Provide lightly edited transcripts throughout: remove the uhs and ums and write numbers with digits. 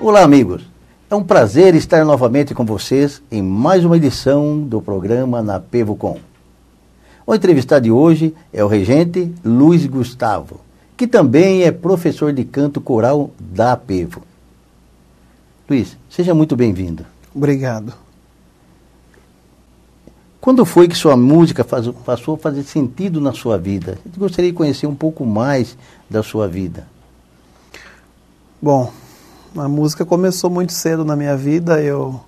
Olá, amigos. É um prazer estar novamente com vocês em mais uma edição do programa Na Pevo.com. O entrevistado de hoje é o regente Luiz Gustavo, que também é professor de canto coral da Pevo. Luiz, seja muito bem-vindo. Obrigado. Quando foi que sua música passou a fazer sentido na sua vida? Eu gostaria de conhecer um pouco mais da sua vida. Bom, a música começou muito cedo na minha vida. Eu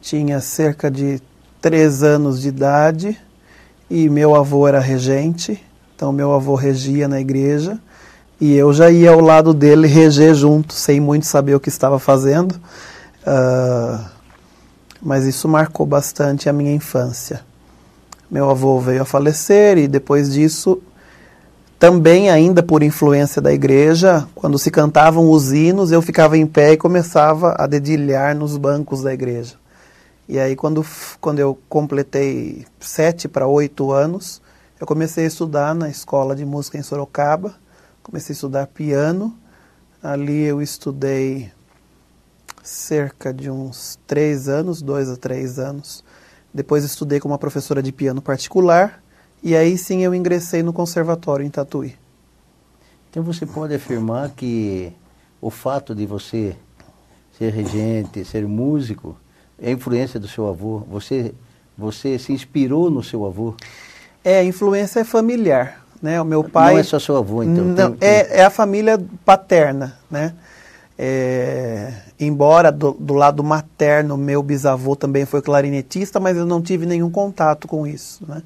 tinha cerca de 3 anos de idade e meu avô era regente, então meu avô regia na igreja e eu já ia ao lado dele reger junto, sem muito saber o que estava fazendo, mas isso marcou bastante a minha infância. Meu avô veio a falecer e depois disso, também ainda por influência da igreja, quando se cantavam os hinos, eu ficava em pé e começava a dedilhar nos bancos da igreja. E aí quando eu completei 7 para 8 anos, eu comecei a estudar na escola de música em Sorocaba, comecei a estudar piano. Ali eu estudei cerca de uns 3 anos, 2 a 3 anos. Depois estudei com uma professora de piano particular e aí sim eu ingressei no conservatório em Tatuí. Então você pode afirmar que o fato de você ser regente, ser músico, é a influência do seu avô? Você se inspirou no seu avô? A influência é familiar, né? O meu pai... Não é só seu avô, então? Não, é a família paterna, né? Embora do lado materno, meu bisavô também foi clarinetista, mas eu não tive nenhum contato com isso, né?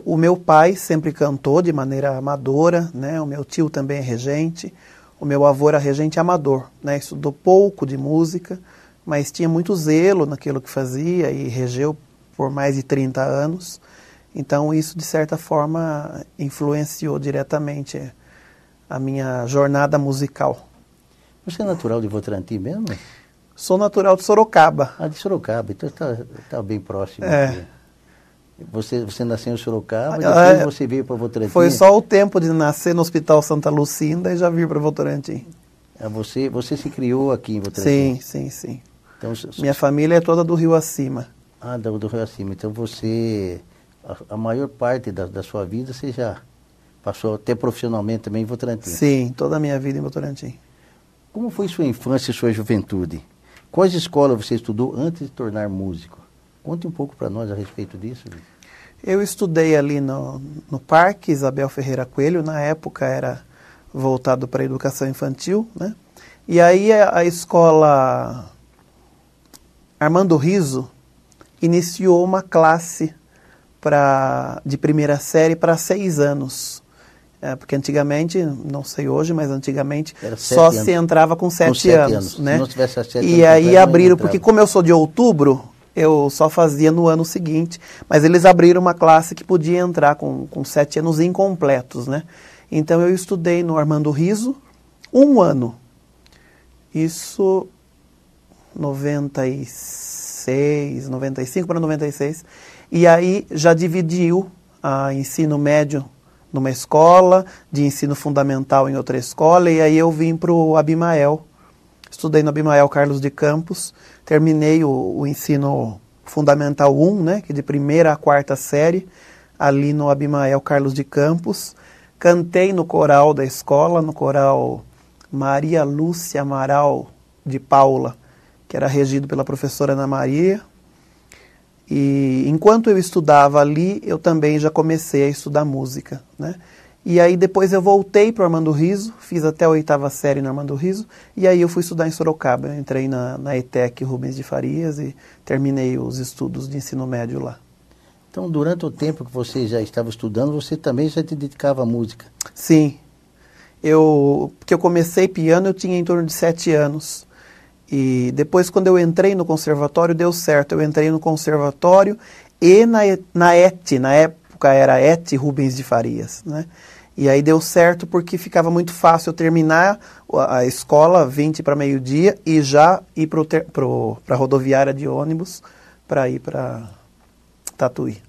O meu pai sempre cantou de maneira amadora, né? O meu tio também é regente, o meu avô era regente amador, né? Estudou pouco de música, mas tinha muito zelo naquilo que fazia e regeu por mais de 30 anos. Então isso, de certa forma, influenciou diretamente a minha jornada musical. Você é natural de Votorantim mesmo? Sou natural de Sorocaba. Ah, de Sorocaba, então está bem próximo. Você nasceu em Sorocaba, depois você veio para Votorantim? Foi só o tempo de nascer no Hospital Santa Lucinda e já vir para Votorantim. Você se criou aqui em Votorantim? Sim. Então, minha família é toda do Rio Acima. Ah, do Rio Acima. Então você, a maior parte da sua vida, você já passou até profissionalmente também em Votorantim? Sim, toda a minha vida em Votorantim. Como foi sua infância e sua juventude? Quais escolas você estudou antes de tornar músico? Conte um pouco para nós a respeito disso. Eu estudei ali no Parque Isabel Ferreira Coelho, na época era voltado para a educação infantil, né? E aí a escola Armando Riso iniciou uma classe de primeira série para 6 anos. Porque antigamente, não sei hoje, mas antigamente só se entrava com 7 anos. Né? Se não tivesse 7 anos, e aí abriram, porque como eu sou de outubro, eu só fazia no ano seguinte, mas eles abriram uma classe que podia entrar com 7 anos incompletos, né? Então eu estudei no Armando Riso 1 ano. Isso 96, 95 para 96. E aí já dividiu a ensino médio numa escola, de ensino fundamental em outra escola, e aí eu vim para o Abimael. Estudei no Abimael Carlos de Campos, terminei o ensino fundamental 1, né, que é de 1ª a 4ª série, ali no Abimael Carlos de Campos. Cantei no coral da escola, no coral Maria Lúcia Amaral de Paula, que era regido pela professora Ana Maria. E enquanto eu estudava ali, eu também já comecei a estudar música, né? E aí depois eu voltei para o Armando Riso, fiz até a 8ª série no Armando Riso, e aí eu fui estudar em Sorocaba. Eu entrei na ETEC Rubens de Farias e terminei os estudos de ensino médio lá. Então, durante o tempo que você já estava estudando, você também já se dedicava à música? Sim. Porque eu comecei piano, eu tinha em torno de 7 anos. E depois, quando eu entrei no conservatório, deu certo. Eu entrei no conservatório e na ET, na época era ET Rubens de Farias, né? E aí deu certo porque ficava muito fácil eu terminar a escola 20 para meio-dia e já ir para a rodoviária de ônibus para ir para Tatuí.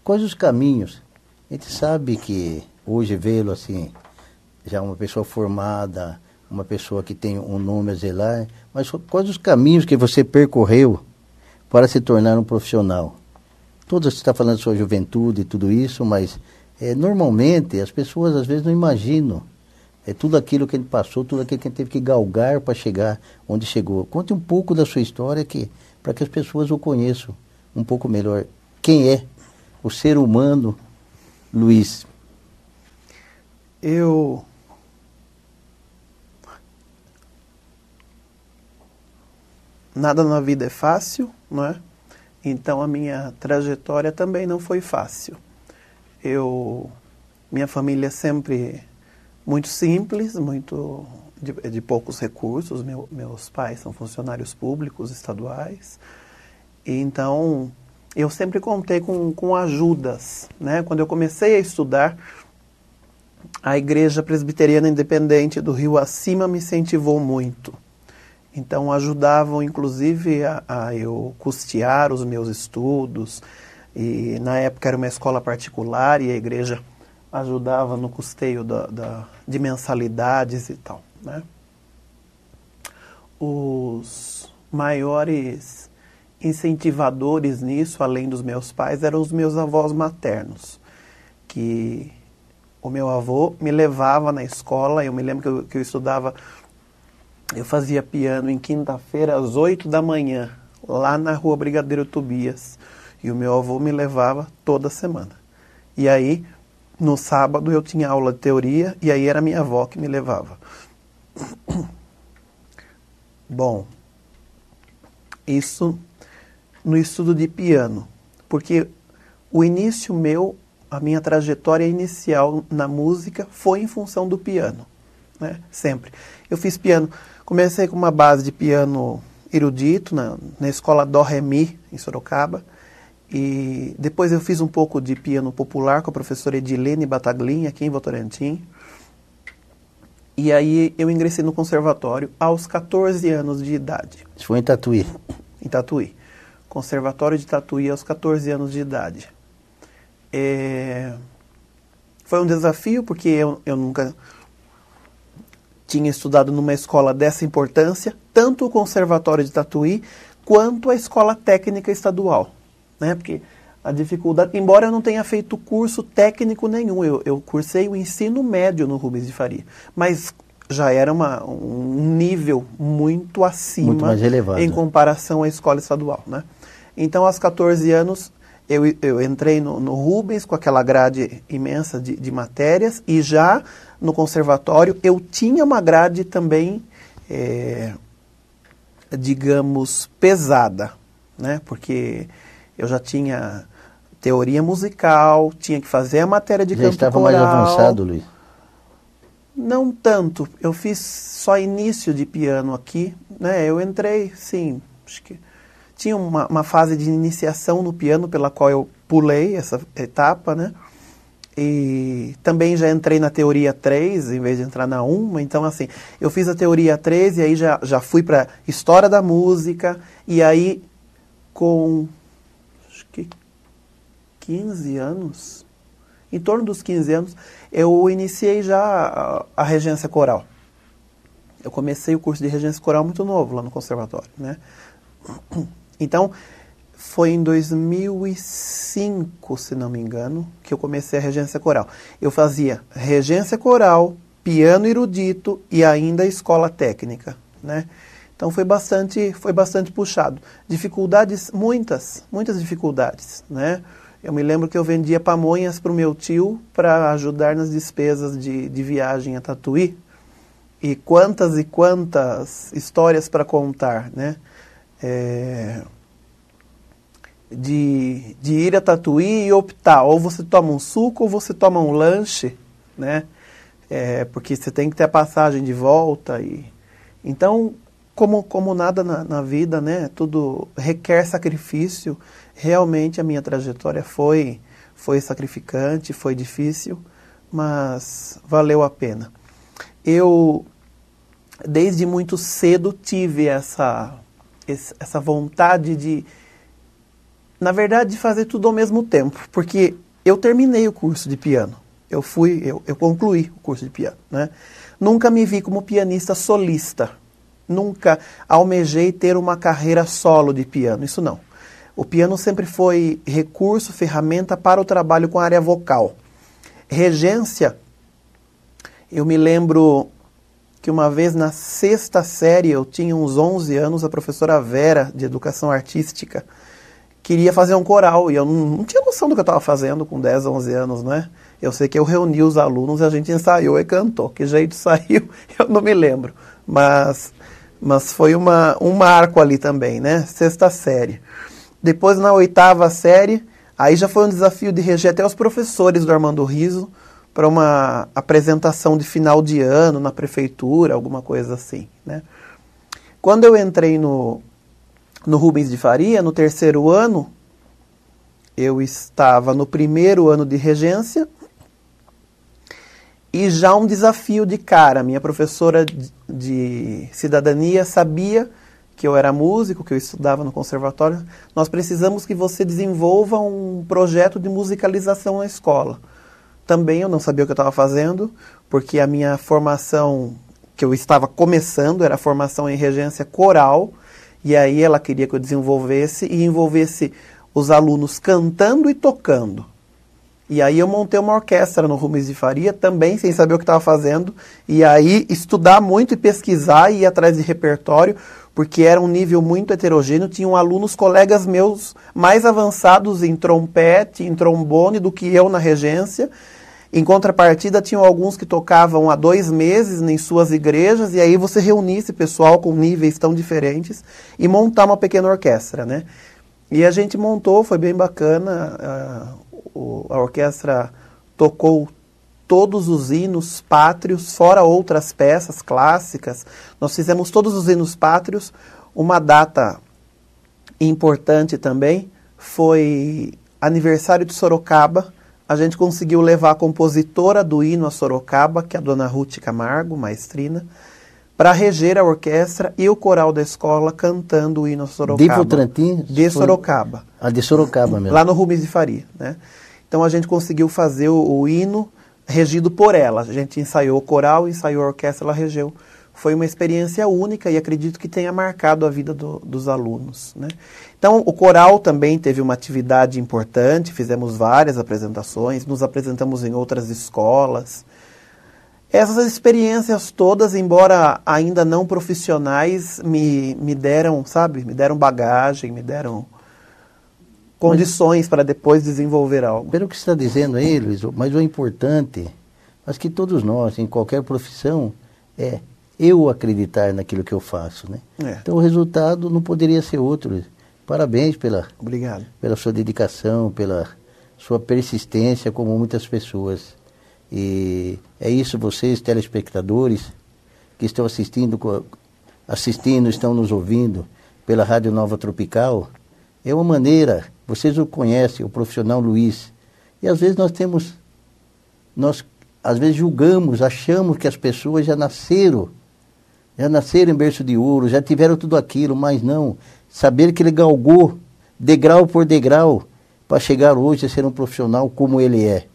Quais os caminhos? A gente sabe que hoje vê-lo assim, já uma pessoa formada, uma pessoa que tem um nome a zelar, mas quais os caminhos que você percorreu para se tornar um profissional? Você está falando de sua juventude e tudo isso, mas normalmente as pessoas às vezes não imaginam tudo aquilo que ele passou, tudo aquilo que ele teve que galgar para chegar onde chegou. Conte um pouco da sua história para que as pessoas o conheçam um pouco melhor. Quem é o ser humano Luiz? Nada na vida é fácil, não é? Então a minha trajetória também não foi fácil. Minha família é sempre muito simples, muito de poucos recursos. Meus pais são funcionários públicos estaduais. E então eu sempre contei com ajudas, né? Quando eu comecei a estudar, a Igreja Presbiteriana Independente do Rio Acima me incentivou muito. Então ajudavam inclusive a eu custear os meus estudos. E na época era uma escola particular e a igreja ajudava no custeio de mensalidades e tal, né? Os maiores incentivadores nisso, além dos meus pais, eram os meus avós maternos, que o meu avô me levava na escola. Eu me lembro que eu estudava, eu fazia piano em quinta-feira às 8 da manhã, lá na rua Brigadeiro Tobias, e o meu avô me levava toda semana. E aí, no sábado, eu tinha aula de teoria, e aí era minha avó que me levava. Bom, isso no estudo de piano, porque o início meu, a minha trajetória inicial na música foi em função do piano, né? Sempre. Eu fiz piano, comecei com uma base de piano erudito na escola Dó Ré Mi, em Sorocaba, e depois eu fiz um pouco de piano popular com a professora Edilene Bataglin, aqui em Votorantim. E aí eu ingressei no conservatório aos 14 anos de idade. Isso foi em Tatuí? Em Tatuí. Conservatório de Tatuí aos 14 anos de idade. Foi um desafio, porque eu nunca tinha estudado numa escola dessa importância, tanto o Conservatório de Tatuí quanto a Escola Técnica Estadual, né? Porque a dificuldade, embora eu não tenha feito curso técnico nenhum, eu cursei o ensino médio no Rubens de Faria, mas já era um nível muito acima, muito mais elevado, em comparação à escola estadual, né? Então, aos 14 anos, eu entrei no Rubens com aquela grade imensa de matérias, e já no conservatório eu tinha uma grade também, digamos, pesada, né? Porque eu já tinha teoria musical, tinha que fazer a matéria de canto coral. Já estava mais avançado, Luiz? Não tanto. Eu fiz só início de piano aqui, né? Eu entrei, sim, acho que tinha uma fase de iniciação no piano pela qual eu pulei essa etapa, né? E também já entrei na teoria 3, em vez de entrar na 1. Então, assim, eu fiz a teoria 3 e aí já fui para história da música. E aí, com acho que 15 anos, em torno dos 15 anos, eu iniciei já a regência coral. Eu comecei o curso de regência coral muito novo lá no conservatório, né? Então, foi em 2005, se não me engano, que eu comecei a regência coral. Eu fazia regência coral, piano erudito e ainda escola técnica, né? Então foi bastante puxado. Dificuldades, muitas dificuldades, né? Eu me lembro que eu vendia pamonhas para o meu tio para ajudar nas despesas de viagem a Tatuí. E quantas histórias para contar, né? De ir a Tatuí e optar, ou você toma um suco ou você toma um lanche, né? Porque você tem que ter a passagem de volta. Então, como nada na vida, né? Tudo requer sacrifício. Realmente a minha trajetória foi sacrificante, foi difícil, mas valeu a pena. Eu, desde muito cedo, tive essa vontade de, na verdade, de fazer tudo ao mesmo tempo, porque eu terminei o curso de piano. eu concluí o curso de piano, né? Nunca me vi como pianista solista. Nunca almejei ter uma carreira solo de piano, isso não. O piano sempre foi recurso, ferramenta para o trabalho com a área vocal. Regência, eu me lembro que uma vez na 6ª série, eu tinha uns 11 anos, a professora Vera, de Educação Artística, queria fazer um coral, e eu não tinha noção do que eu estava fazendo com 10, 11 anos, né? Eu sei que eu reuni os alunos e a gente ensaiou e cantou. Que jeito saiu, eu não me lembro. Mas foi um marco ali também, né? 6ª série. Depois, na 8ª série, aí já foi um desafio de reger até os professores do Armando Riso para uma apresentação de final de ano na prefeitura, alguma coisa assim, né? Quando eu entrei no Rubens de Faria, no 3º ano, eu estava no 1º ano de regência e já um desafio de cara. Minha professora de cidadania sabia que eu era músico, que eu estudava no conservatório. Nós precisamos que você desenvolva um projeto de musicalização na escola. Também eu não sabia o que eu estava fazendo, porque a minha formação, que eu estava começando, era a formação em regência coral, e aí ela queria que eu desenvolvesse e envolvesse os alunos cantando e tocando. E aí eu montei uma orquestra no Rubens de Faria, também sem saber o que estava fazendo, e aí estudar muito e pesquisar e ir atrás de repertório, porque era um nível muito heterogêneo, tinham alunos, colegas meus, mais avançados em trompete, em trombone do que eu na regência. Em contrapartida, tinham alguns que tocavam há 2 meses em suas igrejas, e aí você reunia esse pessoal com níveis tão diferentes e montar uma pequena orquestra, né? E a gente montou, foi bem bacana, a orquestra tocou todos os hinos pátrios, fora outras peças clássicas. Nós fizemos todos os hinos pátrios. Uma data importante também foi aniversário de Sorocaba. A gente conseguiu levar a compositora do hino a Sorocaba, que é a dona Ruth Camargo, maestrina, para reger a orquestra e o coral da escola cantando o hino a Sorocaba. De Votorantim? De Sorocaba. Ah, de Sorocaba mesmo. Lá no Rubens de Faria, né? Então a gente conseguiu fazer o hino regido por ela. A gente ensaiou o coral, ensaiou a orquestra, ela regeu. Foi uma experiência única e acredito que tenha marcado a vida dos alunos, né? Então, o coral também teve uma atividade importante, fizemos várias apresentações, nos apresentamos em outras escolas. Essas experiências todas, embora ainda não profissionais, me deram, sabe, me deram bagagem, me deram condições para depois desenvolver algo. Pelo que você está dizendo aí, Luiz, mas o importante, acho que todos nós, em qualquer profissão, é eu acreditar naquilo que eu faço, né? Então o resultado não poderia ser outro, Luiz. Parabéns Obrigado. Pela sua dedicação, pela sua persistência, como muitas pessoas. E é isso, vocês, telespectadores, que estão assistindo, estão nos ouvindo pela Rádio Nova Tropical, é uma maneira, vocês o conhecem, o profissional Luiz, e às vezes nós às vezes julgamos, achamos que as pessoas já nasceram em berço de ouro, já tiveram tudo aquilo, mas não. Saber que ele galgou, degrau por degrau, para chegar hoje a ser um profissional como ele é.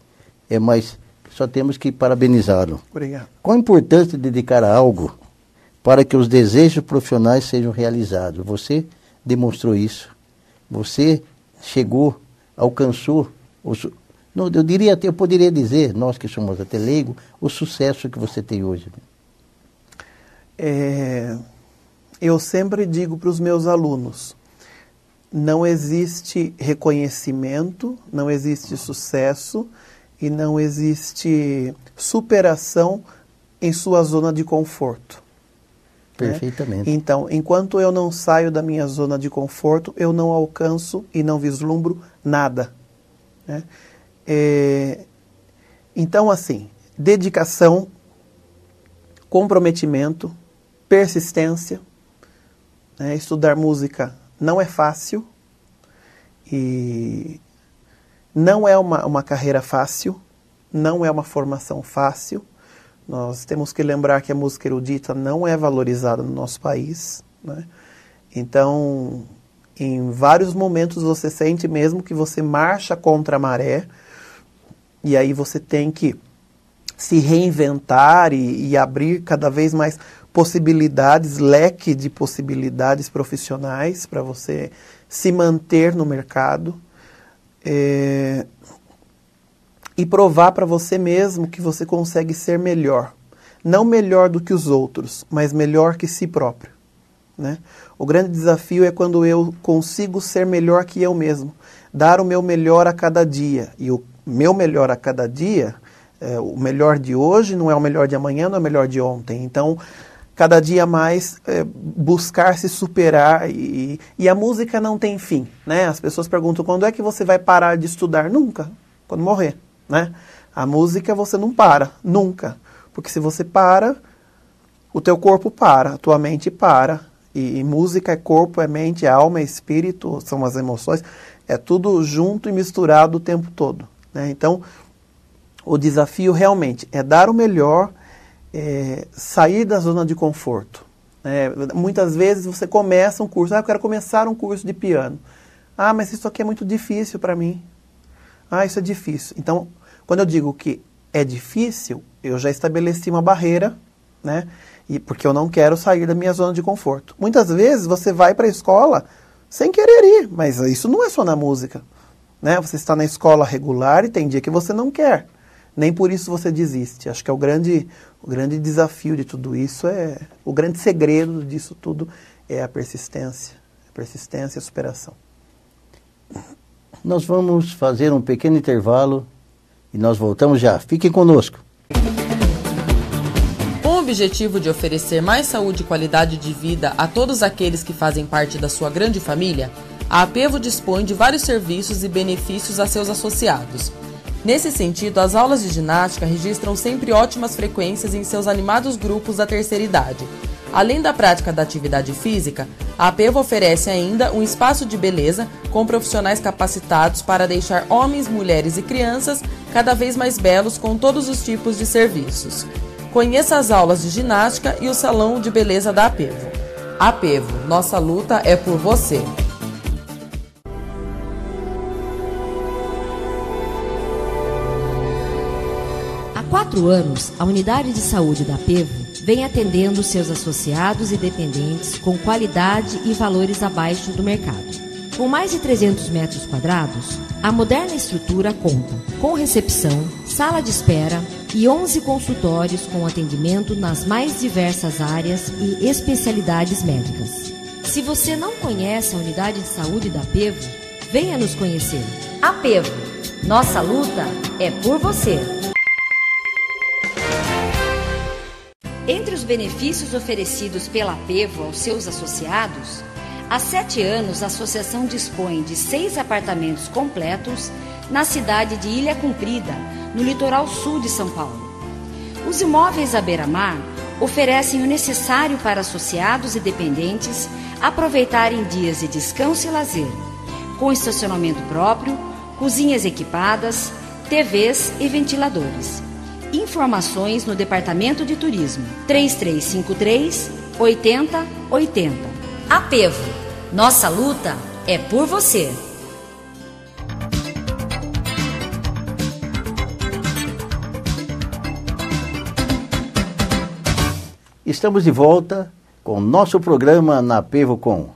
Mas só temos que parabenizá-lo. Obrigado. Qual a importância de dedicar a algo para que os desejos profissionais sejam realizados? Você demonstrou isso. Você chegou, alcançou, eu poderia dizer, nós que somos até leigos, o sucesso que você tem hoje. Eu sempre digo para os meus alunos, não existe reconhecimento, não existe sucesso e não existe superação em sua zona de conforto. Perfeitamente. Né? Então, enquanto eu não saio da minha zona de conforto, eu não alcanço e não vislumbro nada. Né? Então, assim, dedicação, comprometimento, persistência. Né? Estudar música não é fácil e não é uma carreira fácil, não é uma formação fácil. Nós temos que lembrar que a música erudita não é valorizada no nosso país, né? Então, em vários momentos você sente mesmo que você marcha contra a maré, e aí você tem que se reinventar e abrir cada vez mais possibilidades, leque de possibilidades profissionais para você se manter no mercado e provar para você mesmo que você consegue ser melhor. Não melhor do que os outros, mas melhor que si próprio, né? O grande desafio é quando eu consigo ser melhor que eu mesmo, dar o meu melhor a cada dia. E o meu melhor a cada dia, o melhor de hoje não é o melhor de amanhã, não é o melhor de ontem. Então, cada dia mais buscar se superar e a música não tem fim, né? As pessoas perguntam, quando é que você vai parar de estudar? Nunca, quando morrer, né? A música você não para, nunca. Porque se você para, o teu corpo para, a tua mente para. E música é corpo, é mente, é alma, é espírito, são as emoções. É tudo junto e misturado o tempo todo, né? Então, o desafio realmente é dar o melhor, sair da zona de conforto. Muitas vezes você começa um curso, eu quero começar um curso de piano. Mas isso aqui é muito difícil para mim. Isso é difícil. Então, quando eu digo que é difícil, eu já estabeleci uma barreira, né? Porque eu não quero sair da minha zona de conforto. Muitas vezes você vai para a escola sem querer ir, mas isso não é só na música, né? Você está na escola regular e tem dia que você não quer. Nem por isso você desiste. Acho que é o grande desafio de tudo isso, o grande segredo disso tudo é a persistência. A persistência e a superação. Nós vamos fazer um pequeno intervalo e nós voltamos já. Fiquem conosco. Com o objetivo de oferecer mais saúde e qualidade de vida a todos aqueles que fazem parte da sua grande família, a Apevo dispõe de vários serviços e benefícios a seus associados. Nesse sentido, as aulas de ginástica registram sempre ótimas frequências em seus animados grupos da terceira idade. Além da prática da atividade física, a Apevo oferece ainda um espaço de beleza com profissionais capacitados para deixar homens, mulheres e crianças cada vez mais belos com todos os tipos de serviços. Conheça as aulas de ginástica e o salão de beleza da Apevo. Apevo, nossa luta é por você. Há 4 anos, a unidade de saúde da Apevo vem atendendo seus associados e dependentes com qualidade e valores abaixo do mercado. Com mais de 300 metros quadrados, a moderna estrutura conta com recepção, sala de espera e 11 consultórios com atendimento nas mais diversas áreas e especialidades médicas. Se você não conhece a unidade de saúde da Apevo, venha nos conhecer. Apevo, nossa luta é por você. Entre os benefícios oferecidos pela Apevo aos seus associados, há 7 anos a associação dispõe de 6 apartamentos completos na cidade de Ilha Comprida, no litoral sul de São Paulo. Os imóveis à beira-mar oferecem o necessário para associados e dependentes aproveitarem dias de descanso e lazer, com estacionamento próprio, cozinhas equipadas, TVs e ventiladores. Informações no Departamento de Turismo 3353 8080. Apevo, nossa luta é por você. Estamos de volta com o nosso programa na Apevo Com.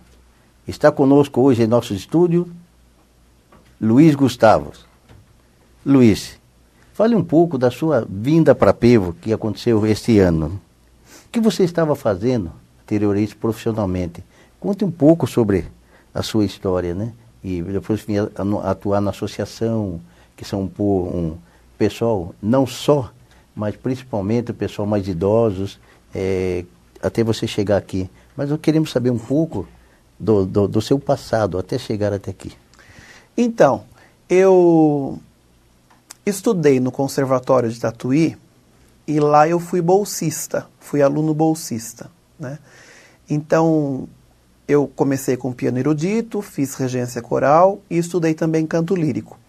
Está conosco hoje em nosso estúdio Luiz Gustavo. Luiz, fale um pouco da sua vinda para Apevo, que aconteceu este ano. O que você estava fazendo anterior a isso profissionalmente? Conte um pouco sobre a sua história, né? E depois vinha atuar na associação, que são um pessoal, não só, mas principalmente o pessoal mais idosos, até você chegar aqui. Mas nós queremos saber um pouco do seu passado, até chegar até aqui. Então, eu estudei no Conservatório de Tatuí e lá eu fui bolsista, fui aluno bolsista, né? Então, eu comecei com piano erudito, fiz regência coral e estudei também canto lírico.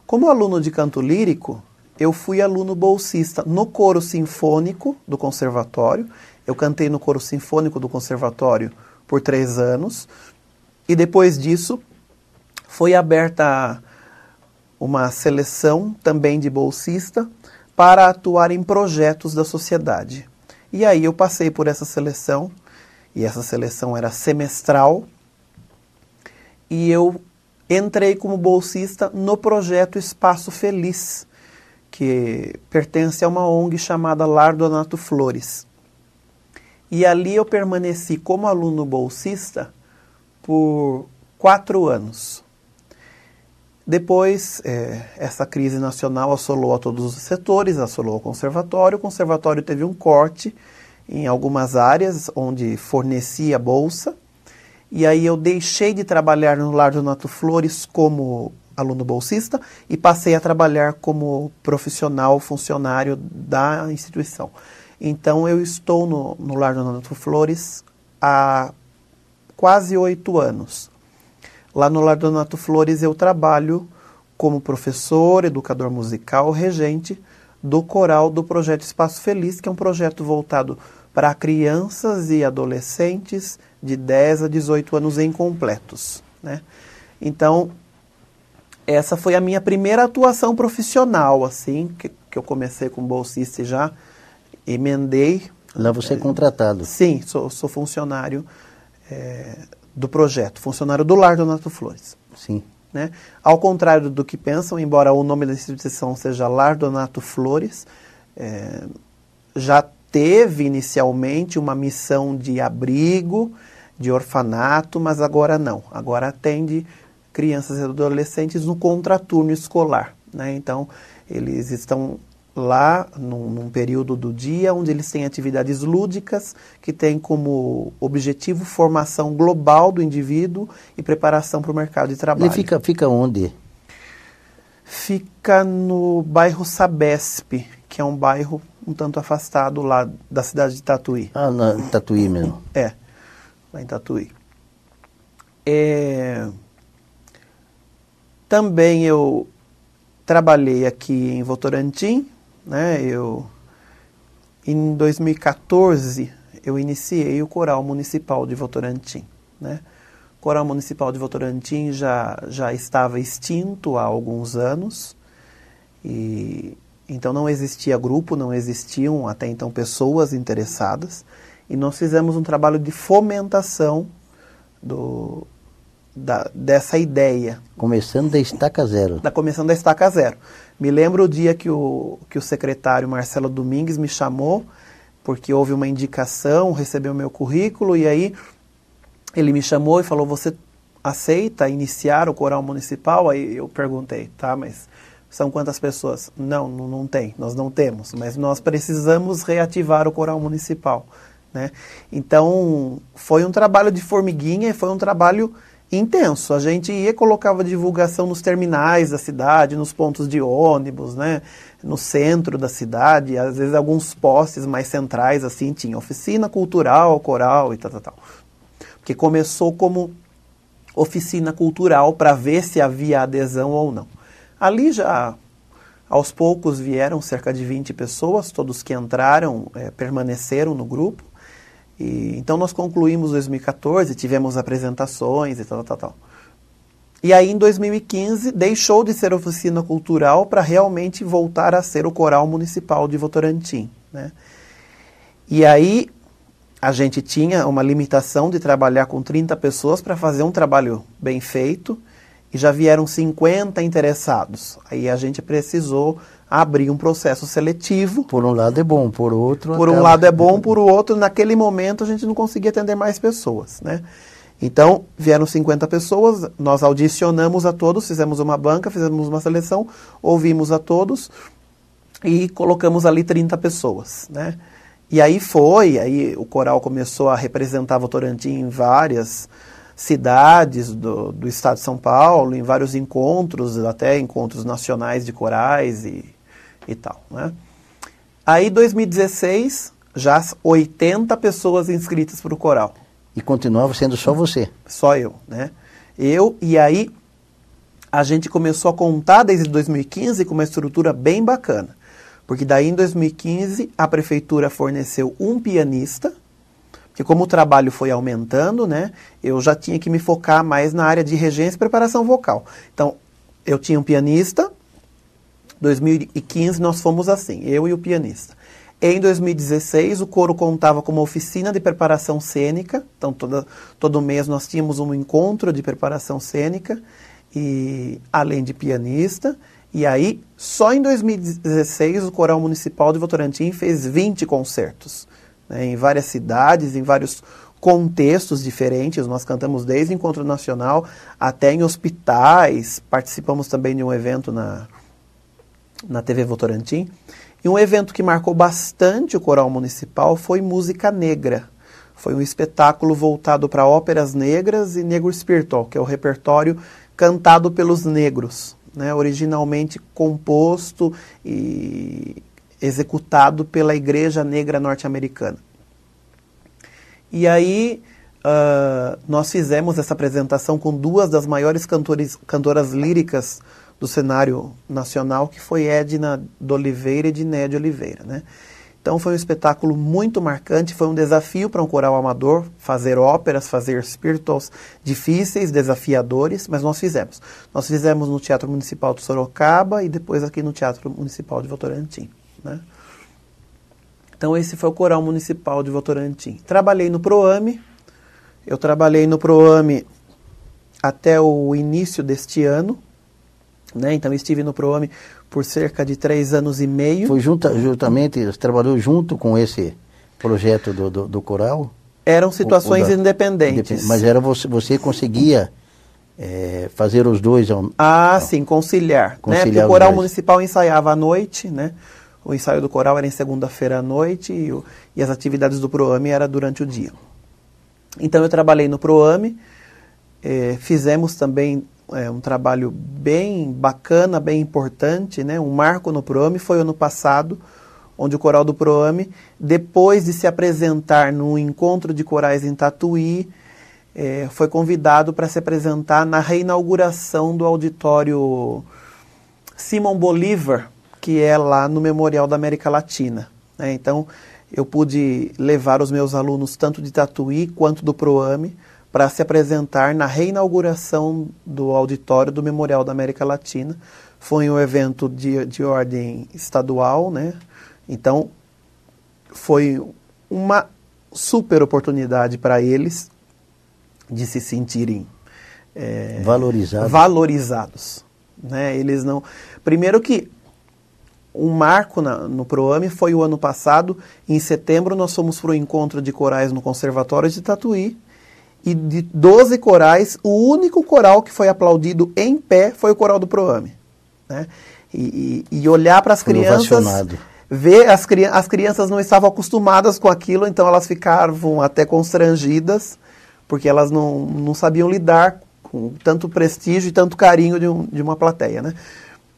Como aluno de canto lírico, eu fui aluno bolsista no coro sinfônico do conservatório. Eu cantei no coro sinfônico do conservatório por 3 anos. E depois disso, foi aberta uma seleção também de bolsista para atuar em projetos da sociedade. E aí eu passei por essa seleção, e essa seleção era semestral, e eu entrei como bolsista no projeto Espaço Feliz, que pertence a uma ONG chamada Lar Donato Flores. E ali eu permaneci como aluno bolsista por 4 anos. Depois, essa crise nacional assolou a todos os setores, assolou o conservatório teve um corte em algumas áreas onde fornecia bolsa, e aí eu deixei de trabalhar no Lar Donato Flores como aluno bolsista e passei a trabalhar como profissional funcionário da instituição. Então eu estou no Lar Donato Flores há quase 8 anos. Lá no Lar Donato Flores eu trabalho como professor, educador musical, regente do coral do Projeto Espaço Feliz, que é um projeto voltado para crianças e adolescentes de 10 a 18 anos incompletos, né? Então, essa foi a minha primeira atuação profissional, assim, que eu comecei como bolsista e já emendei. Lá você é contratado. Sim, sou funcionário do projeto, funcionário do Lar Donato Flores. Sim. Né? Ao contrário do que pensam, embora o nome da instituição seja Lar Donato Flores, já teve inicialmente uma missão de abrigo, de orfanato, mas agora não. Agora atende crianças e adolescentes no contraturno escolar, né? Então, eles estão lá num período do dia onde eles têm atividades lúdicas que têm como objetivo formação global do indivíduo e preparação para o mercado de trabalho. Ele fica onde? Fica no bairro Sabesp, que é um bairro um tanto afastado lá da cidade de Tatuí. Ah, na Tatuí mesmo. Lá em Tatuí. Também eu trabalhei aqui em Votorantim, né? Em 2014, eu iniciei o Coral Municipal de Votorantim, né? O Coral Municipal de Votorantim já estava extinto há alguns anos, e então não existia grupo, não existiam até então pessoas interessadas, e nós fizemos um trabalho de fomentação dessa ideia. Começando da estaca zero. Começando da estaca zero. Me lembro o dia que o secretário Marcelo Domingues me chamou, porque houve uma indicação, recebeu meu currículo, e aí ele me chamou e falou, você aceita iniciar o coral municipal? Aí eu perguntei, tá, mas são quantas pessoas? Não tem, nós não temos, mas nós precisamos reativar o coral municipal, né? Então, foi um trabalho de formiguinha e foi um trabalho intenso. A gente ia e colocava divulgação nos terminais da cidade, nos pontos de ônibus, né? No centro da cidade, às vezes alguns postes mais centrais, assim, tinha oficina cultural, coral e tal. Porque começou como oficina cultural para ver se havia adesão ou não. Ali já, aos poucos, vieram cerca de 20 pessoas, todos que entraram permaneceram no grupo. E, então nós concluímos 2014, tivemos apresentações e tal. E aí em 2015 deixou de ser oficina cultural para realmente voltar a ser o Coral Municipal de Votorantim, né? E aí a gente tinha uma limitação de trabalhar com 30 pessoas para fazer um trabalho bem feito, e já vieram 50 interessados. Aí a gente precisou abrir um processo seletivo. Por um lado é bom, por outro... Por um lado é bom, por outro, naquele momento a gente não conseguia atender mais pessoas, né? Então, vieram 50 pessoas, nós audicionamos a todos, fizemos uma banca, fizemos uma seleção, ouvimos a todos e colocamos ali 30 pessoas, né? E aí o coral começou a representar Votorantim em várias cidades do estado de São Paulo, em vários encontros, até encontros nacionais de corais e tal, né? Aí, em 2016, já 80 pessoas inscritas para o coral. E continuava sendo só você? Só eu, né? E aí a gente começou a contar desde 2015 com uma estrutura bem bacana. Porque daí, em 2015, a prefeitura forneceu um pianista, porque como o trabalho foi aumentando, né, eu já tinha que me focar mais na área de regência e preparação vocal. Então, eu tinha um pianista, 2015 nós fomos assim, eu e o pianista. Em 2016, o coro contava com uma oficina de preparação cênica, então todo mês nós tínhamos um encontro de preparação cênica, e além de pianista. E aí, só em 2016, o Coral Municipal de Votorantim fez 20 concertos, né, em várias cidades, em vários contextos diferentes. Nós cantamos desde encontro nacional até em hospitais, participamos também de um evento na TV Votorantim. E um evento que marcou bastante o Coral Municipal foi Música Negra. Foi um espetáculo voltado para óperas negras e negro spiritual, que é o repertório cantado pelos negros, né, originalmente composto e executado pela Igreja Negra Norte-Americana. E aí nós fizemos essa apresentação com duas das maiores cantoras líricas do cenário nacional, que foi Edna de Oliveira e Diné de Oliveira, né? Então foi um espetáculo muito marcante, foi um desafio para um coral amador, fazer óperas, fazer spirituals difíceis, desafiadores, mas nós fizemos. Nós fizemos no Teatro Municipal de Sorocaba e depois aqui no Teatro Municipal de Votorantim, né? Então esse foi o Coral Municipal de Votorantim. Trabalhei no PROAME, eu trabalhei no PROAME até o início deste ano, né? Então estive no PROAME por cerca de 3 anos e meio. Foi justamente, você trabalhou junto com esse projeto do coral? Eram situações independentes. Mas era você conseguia fazer os dois? Sim, conciliar. Né? Porque o coral municipal ensaiava à noite, né? O ensaio do coral era em segunda-feira à noite e as atividades do PROAME era durante o dia. Então eu trabalhei no PROAME, fizemos também um trabalho bem bacana, bem importante, né? Um marco no PROAME foi ano passado, onde o coral do PROAME, depois de se apresentar num encontro de corais em Tatuí, foi convidado para se apresentar na reinauguração do auditório Simão Bolívar, que é lá no Memorial da América Latina, né? Então eu pude levar os meus alunos tanto de Tatuí quanto do PROAME para se apresentar na reinauguração do auditório do Memorial da América Latina. Foi um evento de ordem estadual, né? Então, foi uma super oportunidade para eles de se sentirem valorizados, né? Eles não... Primeiro que um marco no PROAME foi o ano passado. Em setembro, nós fomos para o encontro de corais no Conservatório de Tatuí. E de 12 corais, o único coral que foi aplaudido em pé foi o coral do PROAME, né? E olhar para as crianças, ver as crianças não estavam acostumadas com aquilo, então elas ficavam até constrangidas, porque elas não sabiam lidar com tanto prestígio e tanto carinho de uma plateia, né?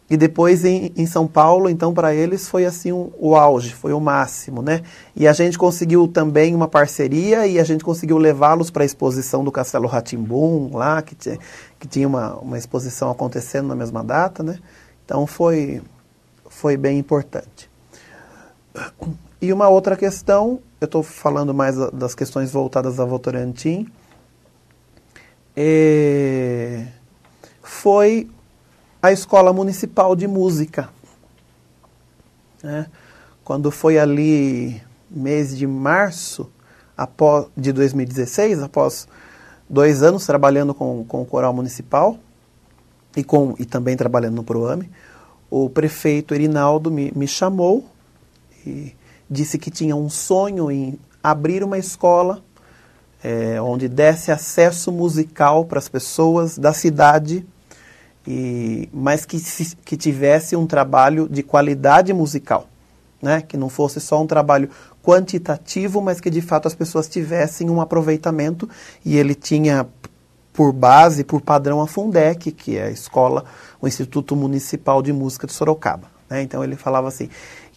E depois em São Paulo, então para eles foi assim o auge, foi o máximo, né? E a gente conseguiu também uma parceria e a gente conseguiu levá-los para a exposição do Castelo Rá-Tim-Bum, lá, que tinha uma exposição acontecendo na mesma data, né? Então foi bem importante. E uma outra questão, eu estou falando mais das questões voltadas a Votorantim, foi a Escola Municipal de Música, né? Quando foi ali mês de março de 2016, após 2 anos trabalhando com o Coral Municipal e também trabalhando no PROAME, o prefeito Erinaldo me chamou e disse que tinha um sonho em abrir uma escola onde desse acesso musical para as pessoas da cidade, mas que tivesse um trabalho de qualidade musical, né? Que não fosse só um trabalho quantitativo, mas que de fato as pessoas tivessem um aproveitamento. E ele tinha por base, por padrão, a Fundec, que é a escola, o Instituto Municipal de Música de Sorocaba, né? Então ele falava assim,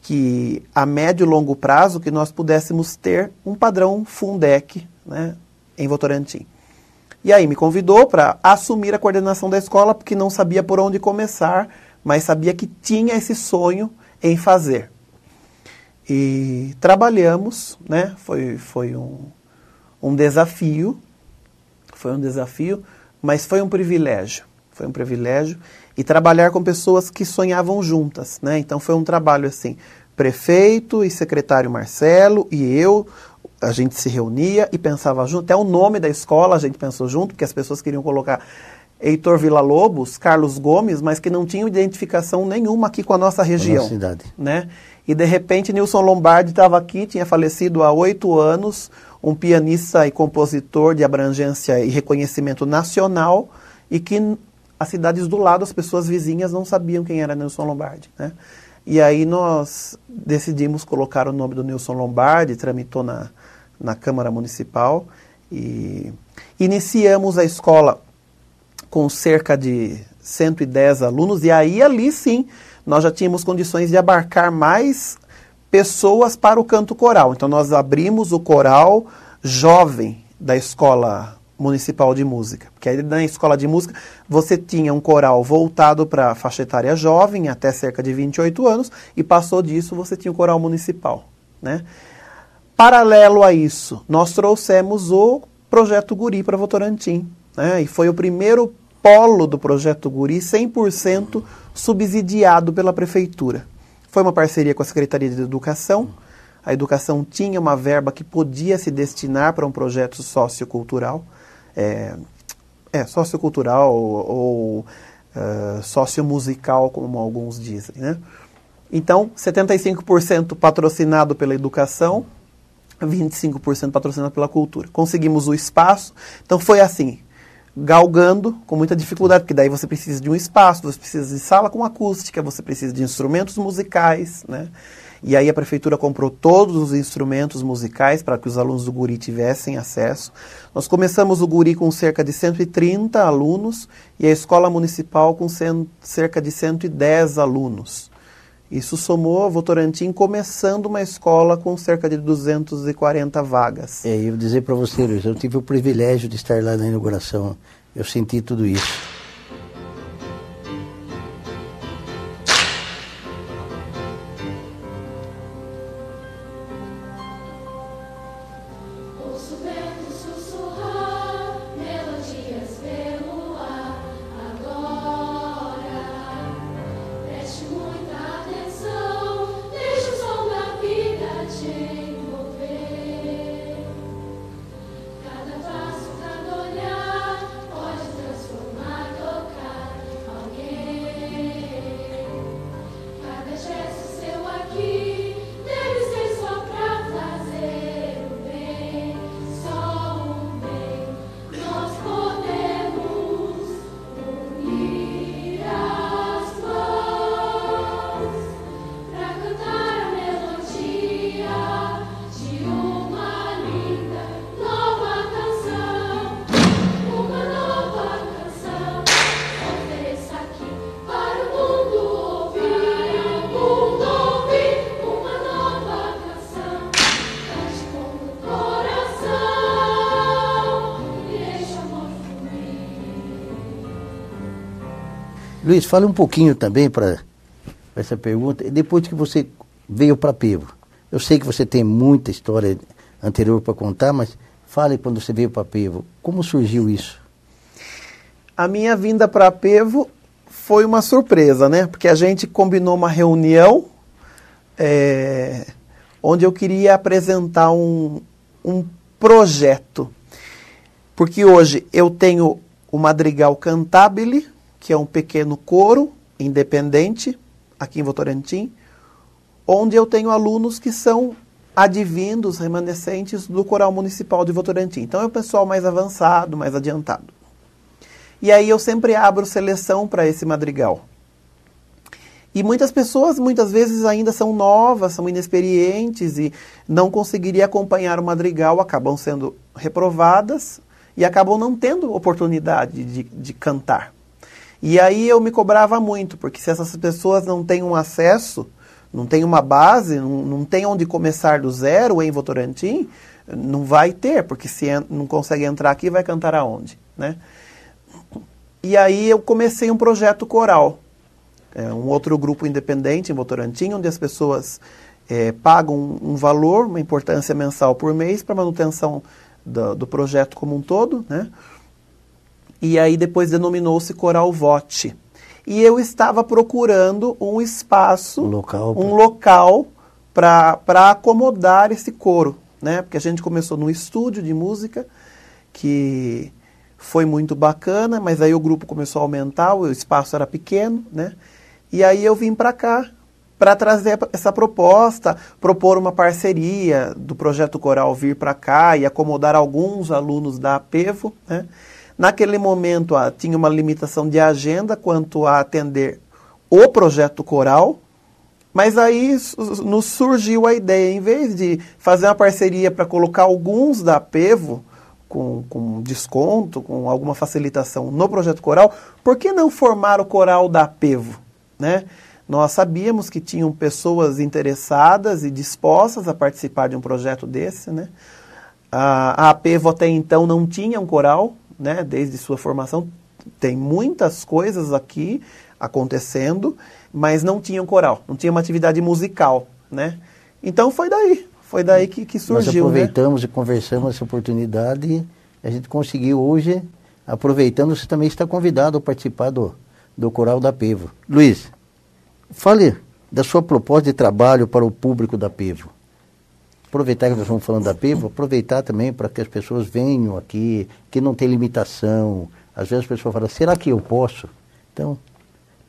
que a médio e longo prazo que nós pudéssemos ter um padrão Fundec, né, em Votorantim. E aí me convidou para assumir a coordenação da escola, porque não sabia por onde começar, mas sabia que tinha esse sonho em fazer. E trabalhamos, né? Foi um desafio, mas foi um privilégio. Foi um privilégio e trabalhar com pessoas que sonhavam juntas, né? Então foi um trabalho assim, prefeito e secretário Marcelo e eu, a gente se reunia e pensava junto, até o nome da escola a gente pensou junto, porque as pessoas queriam colocar Heitor Villa-Lobos, Carlos Gomes, mas que não tinham identificação nenhuma aqui com a nossa região. Nossa cidade. Né? E de repente Nilson Lombardi estava aqui, tinha falecido há 8 anos, um pianista e compositor de abrangência e reconhecimento nacional, e que as cidades do lado, as pessoas vizinhas não sabiam quem era Nilson Lombardi, né? E aí nós decidimos colocar o nome do Nilson Lombardi, tramitou na Câmara Municipal e iniciamos a escola com cerca de 110 alunos, e aí ali sim nós já tínhamos condições de abarcar mais pessoas para o canto coral. Então nós abrimos o coral jovem da Escola Municipal de Música, porque aí na Escola de Música você tinha um coral voltado para a faixa etária jovem, até cerca de 28 anos, e passou disso você tinha o coral municipal, né? Paralelo a isso, nós trouxemos o Projeto Guri para Votorantim, né? E foi o primeiro polo do Projeto Guri 100% subsidiado pela Prefeitura. Foi uma parceria com a Secretaria de Educação. A educação tinha uma verba que podia se destinar para um projeto sociocultural, sociocultural ou sociomusical, como alguns dizem, né? Então, 75% patrocinado pela educação, 25% patrocinado pela cultura. Conseguimos o espaço, então foi assim, galgando com muita dificuldade, porque daí você precisa de um espaço, você precisa de sala com acústica, você precisa de instrumentos musicais, né? E aí a prefeitura comprou todos os instrumentos musicais para que os alunos do Guri tivessem acesso. Nós começamos o Guri com cerca de 130 alunos e a escola municipal com cerca de 110 alunos. Isso somou a Votorantim começando uma escola com cerca de 240 vagas. Eu vou dizer para você, Luiz, eu tive o privilégio de estar lá na inauguração. Eu senti tudo isso. Luiz, fale um pouquinho também para essa pergunta, depois que você veio para Pevo. Eu sei que você tem muita história anterior para contar, mas fale quando você veio para Pevo. Como surgiu isso? A minha vinda para Pevo foi uma surpresa, né? Porque a gente combinou uma reunião onde eu queria apresentar um projeto. Porque hoje eu tenho o Madrigal Cantabile, que é um pequeno coro independente, aqui em Votorantim, onde eu tenho alunos que são advindos, remanescentes do Coral Municipal de Votorantim. Então é o pessoal mais avançado, mais adiantado. E aí eu sempre abro seleção para esse madrigal. E muitas pessoas, muitas vezes, ainda são novas, são inexperientes e não conseguiriam acompanhar o madrigal, acabam sendo reprovadas e acabam não tendo oportunidade de cantar. E aí eu me cobrava muito, porque se essas pessoas não têm um acesso, não têm uma base, não têm onde começar do zero em Votorantim, não vai ter, porque se não consegue entrar aqui, vai cantar aonde, né? E aí eu comecei um projeto coral, um outro grupo independente em Votorantim, onde as pessoas pagam um valor, uma importância mensal por mês para manutenção do projeto como um todo, né? E aí depois denominou-se Coral Vote. e eu estava procurando um espaço, Um local para acomodar esse coro, né? Porque a gente começou num estúdio de música que foi muito bacana, mas aí o grupo começou a aumentar, o espaço era pequeno, né? E aí eu vim para cá para trazer essa proposta, propor uma parceria do Projeto Coral vir para cá e acomodar alguns alunos da APEVO, né? Naquele momento tinha uma limitação de agenda quanto a atender o Projeto Coral, mas aí nos surgiu a ideia, em vez de fazer uma parceria para colocar alguns da APEVO, com desconto, com alguma facilitação no Projeto Coral, por que não formar o coral da APEVO, né? Nós sabíamos que tinham pessoas interessadas e dispostas a participar de um projeto desse, né? A APEVO até então não tinha um coral, né? Desde sua formação. Tem muitas coisas aqui acontecendo, mas não tinha um coral, não tinha uma atividade musical, né? Então foi daí que surgiu. Nós aproveitamos, né? E conversamos essa oportunidade e a gente conseguiu hoje, aproveitando, você também está convidado a participar do coral da APEVO. Luiz, fale da sua proposta de trabalho para o público da APEVO. Aproveitar que nós estamos falando da APEVO, aproveitar também para que as pessoas venham aqui, que não tem limitação. Às vezes as pessoas falam, será que eu posso? Então,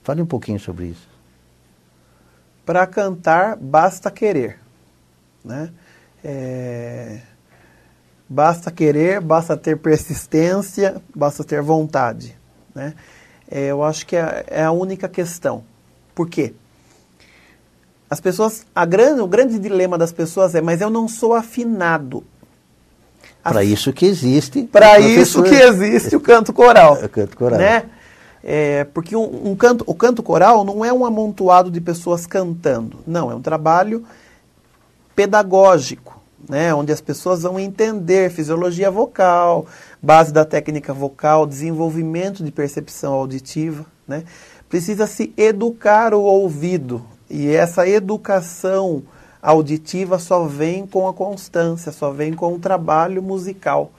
fale um pouquinho sobre isso. Para cantar, basta querer, né? Basta querer, basta ter persistência, basta ter vontade, né? Eu acho que é a única questão. Por quê? As pessoas, o grande dilema das pessoas é, mas eu não sou afinado. Para isso que existe. Para isso que existe o canto coral. O canto coral. Né? Porque o canto coral não é um amontoado de pessoas cantando. Não, é um trabalho pedagógico, né? Onde as pessoas vão entender fisiologia vocal, base da técnica vocal, desenvolvimento de percepção auditiva, né? Precisa se educar o ouvido. E essa educação auditiva só vem com a constância, só vem com o trabalho musical.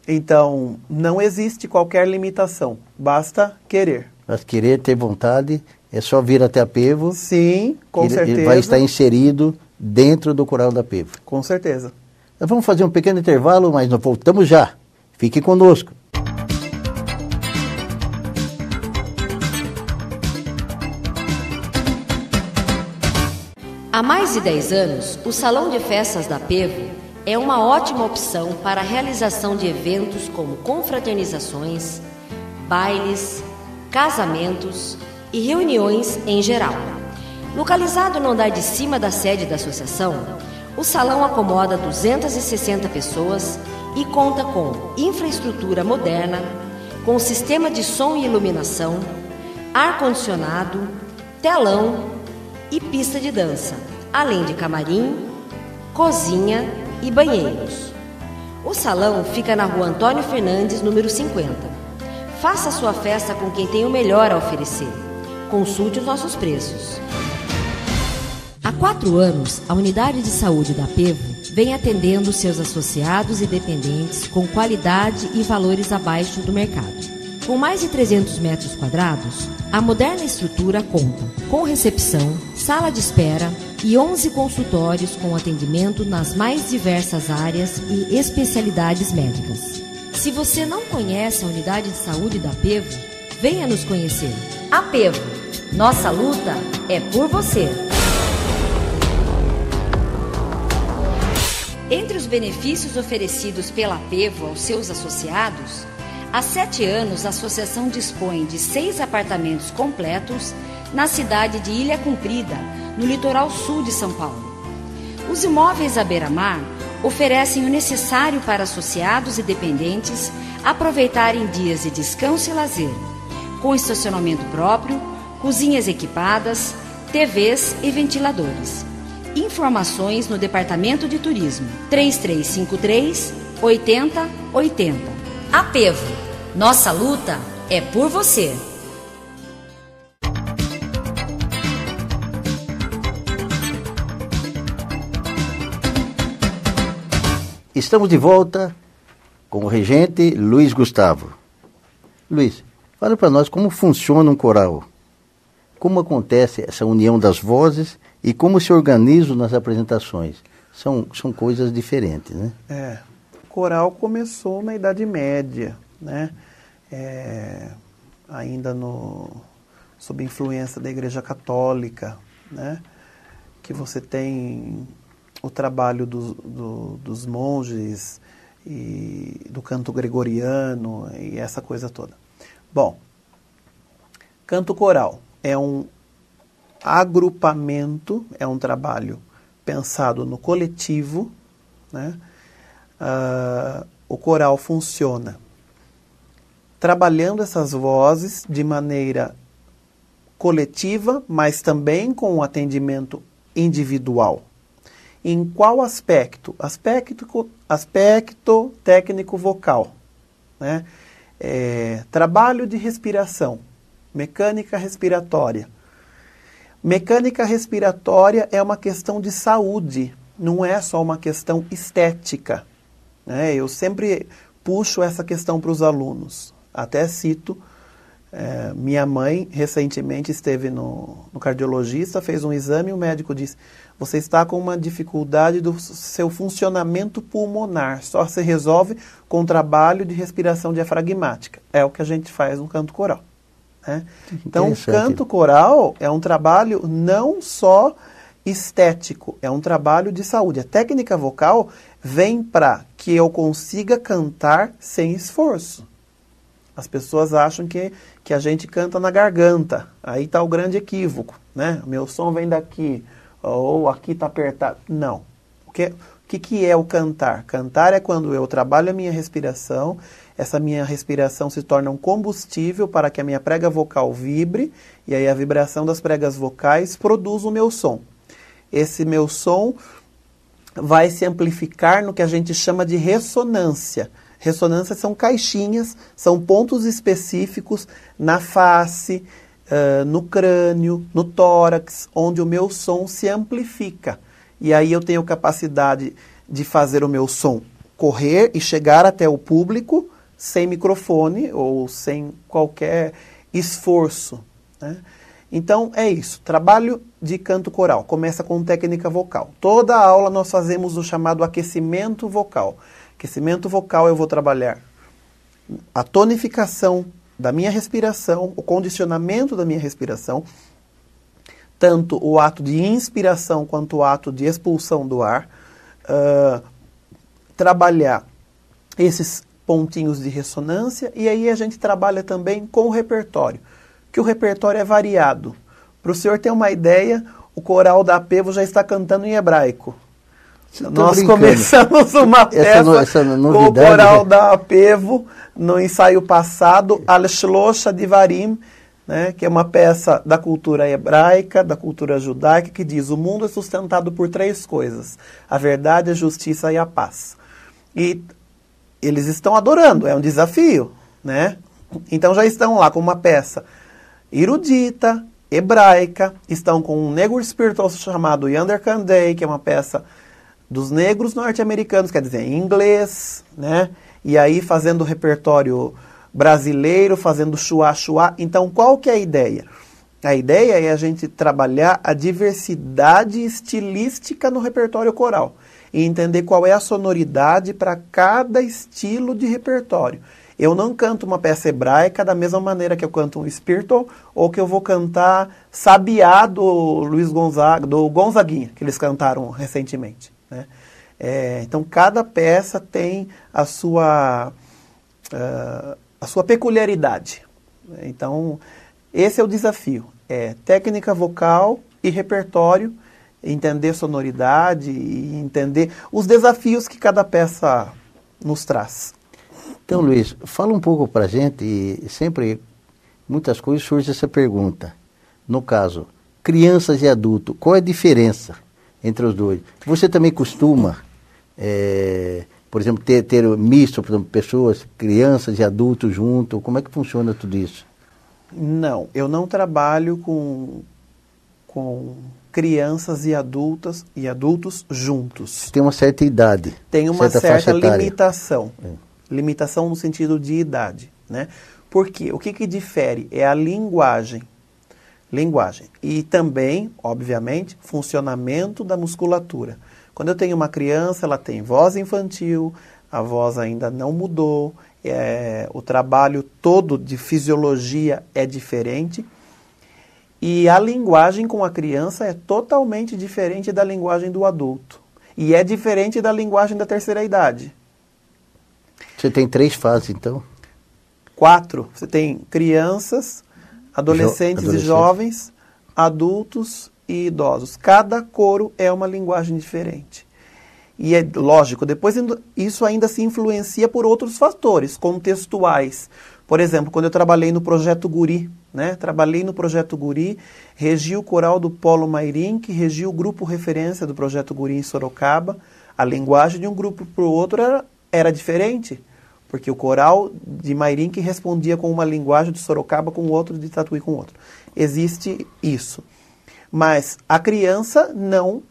Então, não existe qualquer limitação, basta querer. Basta querer, ter vontade, é só vir até a APEVO. Sim, com certeza. Ele vai estar inserido dentro do coral da APEVO. Com certeza. Nós vamos fazer um pequeno intervalo, mas nós voltamos já. Fique conosco. Há mais de 10 anos, o Salão de Festas da APEVO é uma ótima opção para a realização de eventos como confraternizações, bailes, casamentos e reuniões em geral. Localizado no andar de cima da sede da associação, o salão acomoda 260 pessoas e conta com infraestrutura moderna, com sistema de som e iluminação, ar-condicionado, telão e pista de dança, além de camarim, cozinha e banheiros. O salão fica na rua Antônio Fernandes, número 50. Faça sua festa com quem tem o melhor a oferecer. Consulte os nossos preços. Há 4 anos, a unidade de saúde da APEVO vem atendendo seus associados e dependentes com qualidade e valores abaixo do mercado. Com mais de 300 metros quadrados, a moderna estrutura conta com recepção, sala de espera e 11 consultórios com atendimento nas mais diversas áreas e especialidades médicas. Se você não conhece a unidade de saúde da APEVO, venha nos conhecer. APEVO, nossa luta é por você. Entre os benefícios oferecidos pela APEVO aos seus associados, há 7 anos a associação dispõe de 6 apartamentos completos na cidade de Ilha Comprida, no litoral sul de São Paulo. Os imóveis à beira-mar oferecem o necessário para associados e dependentes aproveitarem dias de descanso e lazer, com estacionamento próprio, cozinhas equipadas, TVs e ventiladores. Informações no Departamento de Turismo 3353 8080. APEVO, nossa luta é por você. Estamos de volta com o regente Luiz Gustavo. Luiz, fala para nós como funciona um coral. Como acontece essa união das vozes e como se organizam nas apresentações? São coisas diferentes, né? O coral começou na Idade Média, né? Ainda sob influência da Igreja Católica, né? Que você tem o trabalho dos monges e do canto gregoriano e essa coisa toda. Bom, canto coral é um agrupamento, é um trabalho pensado no coletivo, né? O coral funciona trabalhando essas vozes de maneira coletiva, mas também com um atendimento individual. Em qual aspecto? Aspecto técnico vocal, né? Trabalho de respiração, mecânica respiratória. Mecânica respiratória é uma questão de saúde, não é só uma questão estética, né? Eu sempre puxo essa questão para os alunos. Até cito, minha mãe recentemente esteve no cardiologista, fez um exame e o médico disse: você está com uma dificuldade do seu funcionamento pulmonar, só se resolve com trabalho de respiração diafragmática. É o que a gente faz no canto coral, né? Então, o canto coral é um trabalho não só estético, é um trabalho de saúde. A técnica vocal vem para que eu consiga cantar sem esforço. As pessoas acham que a gente canta na garganta. Aí está o grande equívoco, né? Meu som vem daqui, ou aqui está apertado. Não. O que é o cantar? Cantar é quando eu trabalho a minha respiração, essa minha respiração se torna um combustível para que a minha prega vocal vibre, e aí a vibração das pregas vocais produz o meu som. Esse meu som vai se amplificar no que a gente chama de ressonância. Ressonância são caixinhas, são pontos específicos na face, no crânio, no tórax, onde o meu som se amplifica. E aí eu tenho capacidade de fazer o meu som correr e chegar até o público sem microfone ou sem qualquer esforço, né? Então é isso, trabalho de canto coral, começa com técnica vocal. Toda aula nós fazemos o chamado aquecimento vocal. Aquecimento vocal eu vou trabalhar a tonificação da minha respiração, o condicionamento da minha respiração, tanto o ato de inspiração quanto o ato de expulsão do ar, trabalhar esses pontinhos de ressonância, e aí a gente trabalha também com o repertório, que o repertório é variado. Para o senhor ter uma ideia, o coral da Apevo já está cantando em hebraico. Nós começamos uma peça com o coral da Apevo no ensaio passado, Al Shlosha Divarim, né, que é uma peça da cultura hebraica, da cultura judaica, que diz: o mundo é sustentado por 3 coisas: a verdade, a justiça e a paz. E eles estão adorando, é um desafio, né? Então já estão lá com uma peça erudita, hebraica, estão com um negro espirituoso chamado Yander Kandei, que é uma peça dos negros norte-americanos, quer dizer, em inglês, né? E aí fazendo repertório brasileiro, fazendo chuá-chuá. Então, qual que é a ideia? A ideia é a gente trabalhar a diversidade estilística no repertório coral e entender qual é a sonoridade para cada estilo de repertório. Eu não canto uma peça hebraica da mesma maneira que eu canto um spiritual ou que eu vou cantar Sabiá do Luiz Gonzaga, do Gonzaguinha, que eles cantaram recentemente, né? Então, cada peça tem a sua peculiaridade. Então, esse é o desafio. Técnica vocal e repertório, entender sonoridade e entender os desafios que cada peça nos traz. Então, Luiz, fala um pouco para a gente, e sempre, muitas coisas surge essa pergunta. No caso, crianças e adultos, qual é a diferença entre os dois? Você também costuma, por exemplo, ter misto, por exemplo, pessoas, crianças e adultos juntos, como é que funciona tudo isso? Não, eu não trabalho com crianças e adultos juntos. Tem uma certa idade. Tem uma certa limitação. Limitação no sentido de idade, né? Por quê? O que difere? É a linguagem. Linguagem. E também, obviamente, funcionamento da musculatura. Quando eu tenho uma criança, ela tem voz infantil, a voz ainda não mudou, o trabalho todo de fisiologia é diferente. E a linguagem com a criança é totalmente diferente da linguagem do adulto. E é diferente da linguagem da terceira idade. Você tem 3 fases, então? 4. Você tem crianças, adolescentes e jovens, adultos e idosos. Cada coro é uma linguagem diferente. E é lógico, depois isso ainda se influencia por outros fatores contextuais. Por exemplo, quando eu trabalhei no Projeto Guri, regi o coral do Polo Mairinque, regi o grupo referência do Projeto Guri em Sorocaba. A linguagem de um grupo para o outro era diferente, porque o coral de Mairinque respondia com uma linguagem de Sorocaba, com outro de Tatuí com outro. Existe isso. Mas a criança não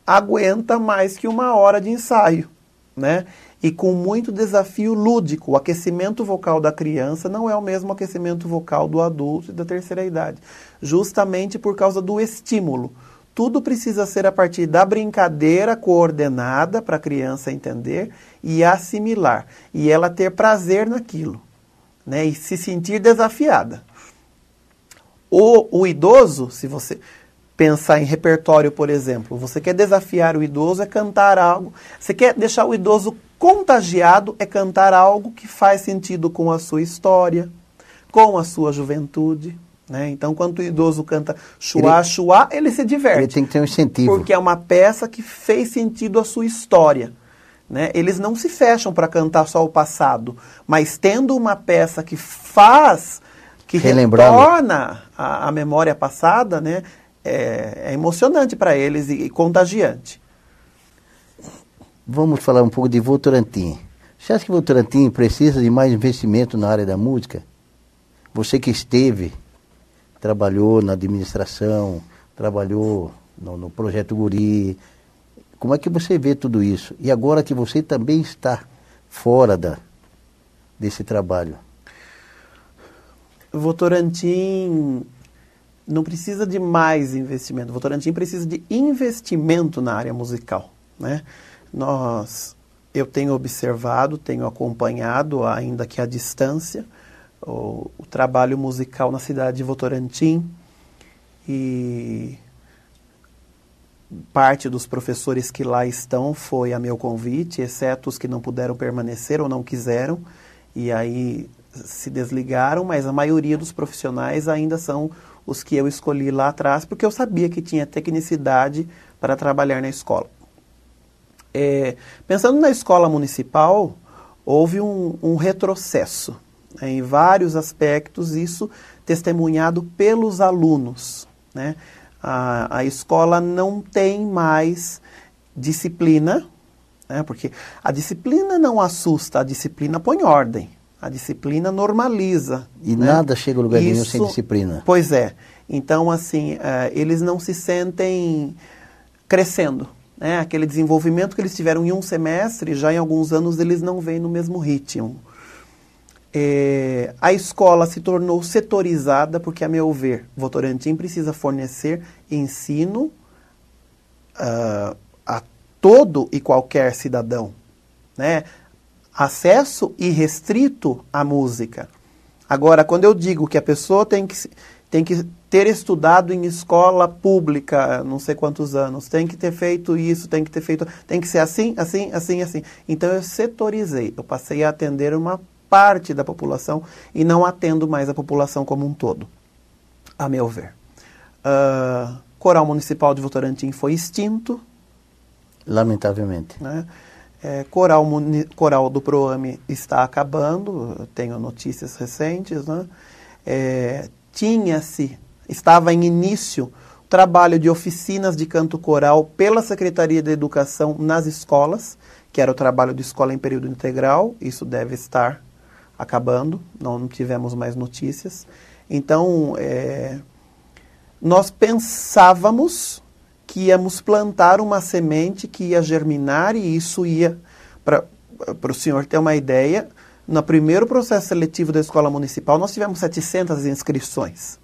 aguenta mais que 1 hora de ensaio, né? E com muito desafio lúdico. O aquecimento vocal da criança não é o mesmo aquecimento vocal do adulto e da terceira idade, justamente por causa do estímulo. Tudo precisa ser a partir da brincadeira coordenada para a criança entender e assimilar, e ela ter prazer naquilo, né? E se sentir desafiada. O idoso, se você pensar em repertório, por exemplo, você quer desafiar o idoso, é cantar algo. Você quer deixar o idoso contagiado, é cantar algo que faz sentido com a sua história, com a sua juventude, né? Então, quando o idoso canta chuá, chuá, ele se diverte. Ele tem que ter um incentivo. Porque é uma peça que fez sentido à sua história, né? Eles não se fecham para cantar só o passado, mas tendo uma peça que faz, que retorna a memória passada, né? É emocionante para eles e contagiante. Vamos falar um pouco de Votorantim. Você acha que Votorantim precisa de mais investimento na área da música? Você que trabalhou na administração, trabalhou no Projeto Guri, como é que você vê tudo isso? E agora que você também está fora desse trabalho? Votorantim não precisa de mais investimento. Votorantim precisa de investimento na área musical, né? Eu tenho observado, tenho acompanhado, ainda que à distância, o trabalho musical na cidade de Votorantim, e parte dos professores que lá estão foi a meu convite, exceto os que não puderam permanecer ou não quiseram, e aí se desligaram, mas a maioria dos profissionais ainda são os que eu escolhi lá atrás, porque eu sabia que tinha tecnicidade para trabalhar na escola. Pensando na escola municipal, houve um retrocesso, né, em vários aspectos, isso testemunhado pelos alunos, né? A escola não tem mais disciplina, né, porque a disciplina não assusta, a disciplina põe ordem. A disciplina normaliza. E né? Nada chega a lugar nenhum sem disciplina. Pois é. Então, assim, eles não se sentem crescendo, né? Aquele desenvolvimento que eles tiveram em um semestre, já em alguns anos eles não vêm no mesmo ritmo. A escola se tornou setorizada porque, a meu ver, Votorantim precisa fornecer ensino a todo e qualquer cidadão, né? Acesso irrestrito à música. Agora, quando eu digo que a pessoa tem que ter estudado em escola pública, não sei quantos anos, tem que ter feito isso, tem que ser assim, assim, assim, assim. Então eu setorizei, eu passei a atender uma parte da população e não atendo mais a população como um todo, a meu ver. Coral Municipal de Votorantim foi extinto. Lamentavelmente. Né? Coral do Proame está acabando, eu tenho notícias recentes, né? Estava em início o trabalho de oficinas de canto coral pela Secretaria de Educação nas escolas, que era o trabalho de escola em período integral, isso deve estar acabando, não tivemos mais notícias. Então, nós pensávamos que íamos plantar uma semente que ia germinar, e isso ia, para o senhor ter uma ideia, no primeiro processo seletivo da escola municipal nós tivemos 700 inscrições.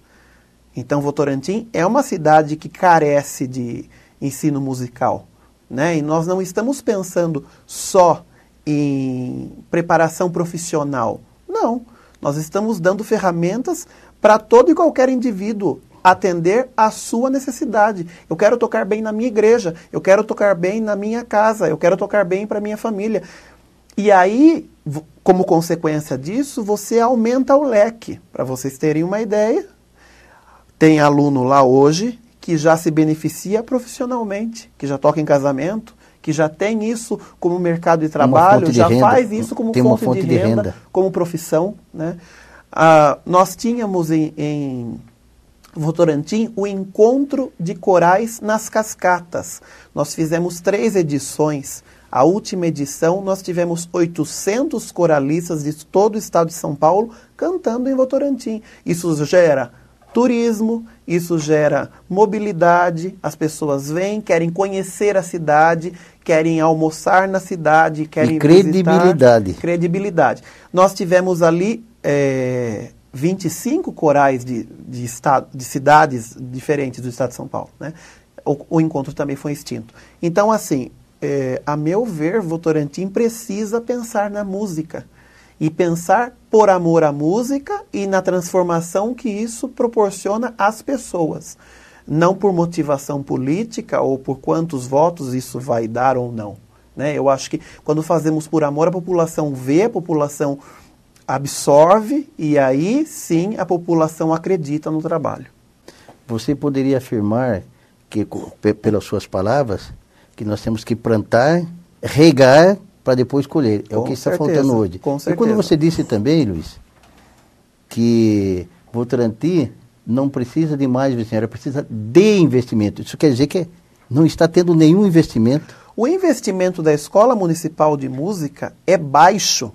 Então, Votorantim é uma cidade que carece de ensino musical, né? E nós não estamos pensando só em preparação profissional. Não, nós estamos dando ferramentas para todo e qualquer indivíduo atender à sua necessidade. Eu quero tocar bem na minha igreja, eu quero tocar bem na minha casa, eu quero tocar bem para minha família. E aí, como consequência disso, você aumenta o leque. Para vocês terem uma ideia, tem aluno lá hoje que já se beneficia profissionalmente, que já toca em casamento, que já tem isso como mercado de trabalho, já faz isso como fonte de renda, como profissão, né? Nós tínhamos em Votorantim o encontro de corais nas cascatas. Nós fizemos 3 edições. A última edição nós tivemos 800 coralistas de todo o estado de São Paulo cantando em Votorantim. Isso gera turismo, isso gera mobilidade, as pessoas vêm, querem conhecer a cidade, querem almoçar na cidade, querem credibilidade. Visitar. Credibilidade. Nós tivemos ali 25 corais de cidades diferentes do estado de São Paulo, né? O encontro também foi extinto. Então, assim, a meu ver, Votorantim precisa pensar na música. E pensar por amor à música e na transformação que isso proporciona às pessoas. Não por motivação política ou por quantos votos isso vai dar ou não, né? Eu acho que quando fazemos por amor, a população vê, a população absorve e aí sim a população acredita no trabalho. Você poderia afirmar que, pelas suas palavras, que nós temos que plantar, regar para depois colher. É o que está faltando hoje. Com certeza. E quando você disse também, Luiz, que Votorantim não precisa de mais investimento, precisa de investimento. Isso quer dizer que não está tendo nenhum investimento? O investimento da Escola Municipal de Música é baixo.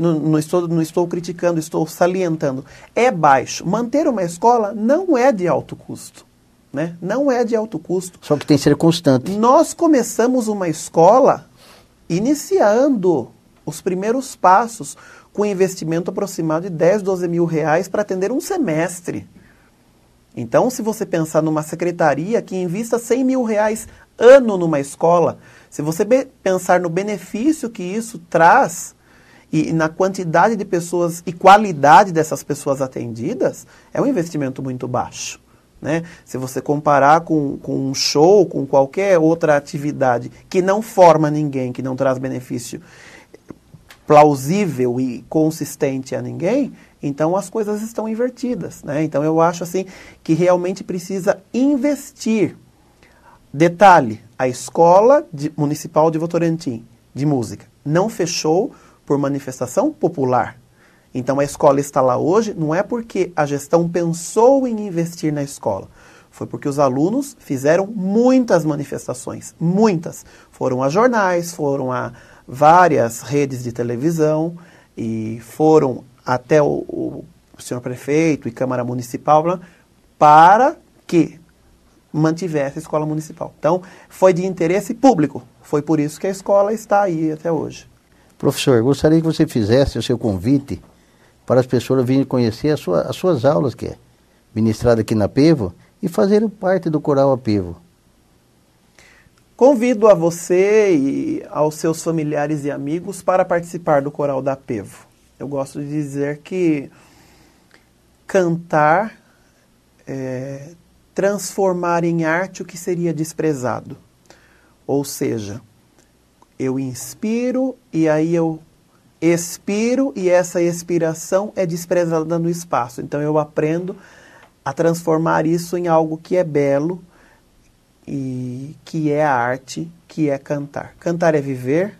Não estou criticando, estou salientando. É baixo. Manter uma escola não é de alto custo, né? Não é de alto custo. Só que tem que ser constante. Nós começamos uma escola iniciando os primeiros passos com investimento aproximado de 10, 12 mil reais para atender um semestre. Então, se você pensar numa secretaria que invista 100 mil reais ano numa escola, se você pensar no benefício que isso traz e na quantidade de pessoas e qualidade dessas pessoas atendidas, é um investimento muito baixo, né? Se você comparar com um show, com qualquer outra atividade que não forma ninguém, que não traz benefício plausível e consistente a ninguém, então as coisas estão invertidas, né? Então eu acho assim que realmente precisa investir. Detalhe, a Escola Municipal de Votorantim de Música não fechou por manifestação popular. Então a escola está lá hoje, não é porque a gestão pensou em investir na escola. Foi porque os alunos fizeram muitas manifestações, muitas. Foram a jornais, foram a várias redes de televisão e foram até o senhor prefeito e Câmara Municipal para que mantivesse a escola municipal. Então, foi de interesse público. Foi por isso que a escola está aí até hoje. Professor, gostaria que você fizesse o seu convite para as pessoas virem conhecer as suas aulas, que é ministrada aqui na Apevo, e fazerem parte do Coral Apevo. Convido a você e aos seus familiares e amigos para participar do Coral da Apevo. Eu gosto de dizer que cantar é transformar em arte o que seria desprezado. Ou seja, eu inspiro e aí eu expiro e essa expiração é desprezada no espaço. Então eu aprendo a transformar isso em algo que é belo e que é a arte, que é cantar. Cantar é viver,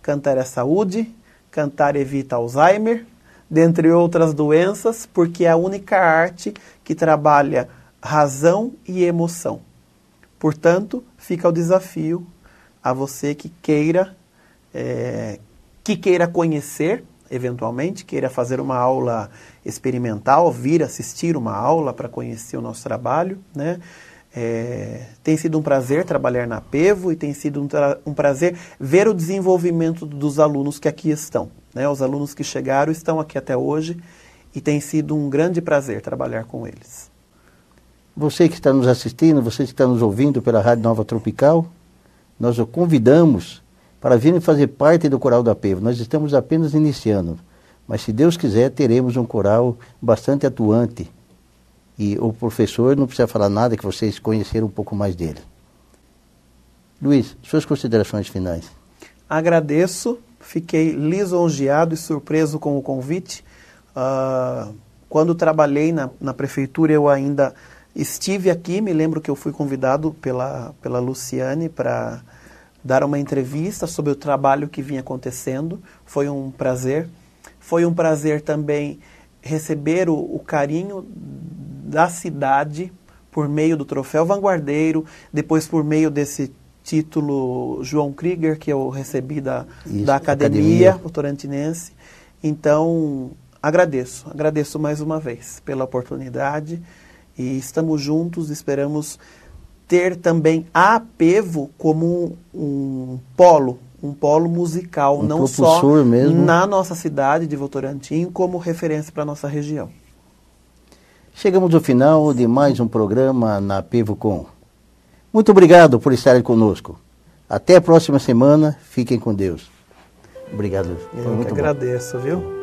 cantar é saúde, cantar evita Alzheimer, dentre outras doenças, porque é a única arte que trabalha razão e emoção. Portanto, fica o desafio a você que queira conhecer, eventualmente, queira fazer uma aula experimental, vir assistir uma aula para conhecer o nosso trabalho, né? Tem sido um prazer trabalhar na Apevo e tem sido um prazer ver o desenvolvimento dos alunos que aqui estão, né? Os alunos que chegaram estão aqui até hoje e tem sido um grande prazer trabalhar com eles. Você que está nos assistindo, você que está nos ouvindo pela Rádio Nova Tropical, nós o convidamos para vir fazer parte do coral da PEVO. Nós estamos apenas iniciando, mas se Deus quiser, teremos um coral bastante atuante. E o professor não precisa falar nada, que vocês conheceram um pouco mais dele. Luiz, suas considerações finais. Agradeço, fiquei lisonjeado e surpreso com o convite. Quando trabalhei na prefeitura, eu ainda estive aqui, me lembro que eu fui convidado pela Luciane para dar uma entrevista sobre o trabalho que vinha acontecendo. Foi um prazer. Foi um prazer também receber o carinho da cidade por meio do troféu Vanguardeiro, depois por meio desse título João Krieger, que eu recebi da Academia Votorantinense. Então, agradeço mais uma vez pela oportunidade e estamos juntos, esperamos ter também a PEVO como um polo musical, não só mesmo na nossa cidade de Votorantim, como referência para a nossa região. Chegamos ao final de mais um programa na PEVOcom. Muito obrigado por estarem conosco. Até a próxima semana. Fiquem com Deus. Obrigado. Eu que agradeço, viu?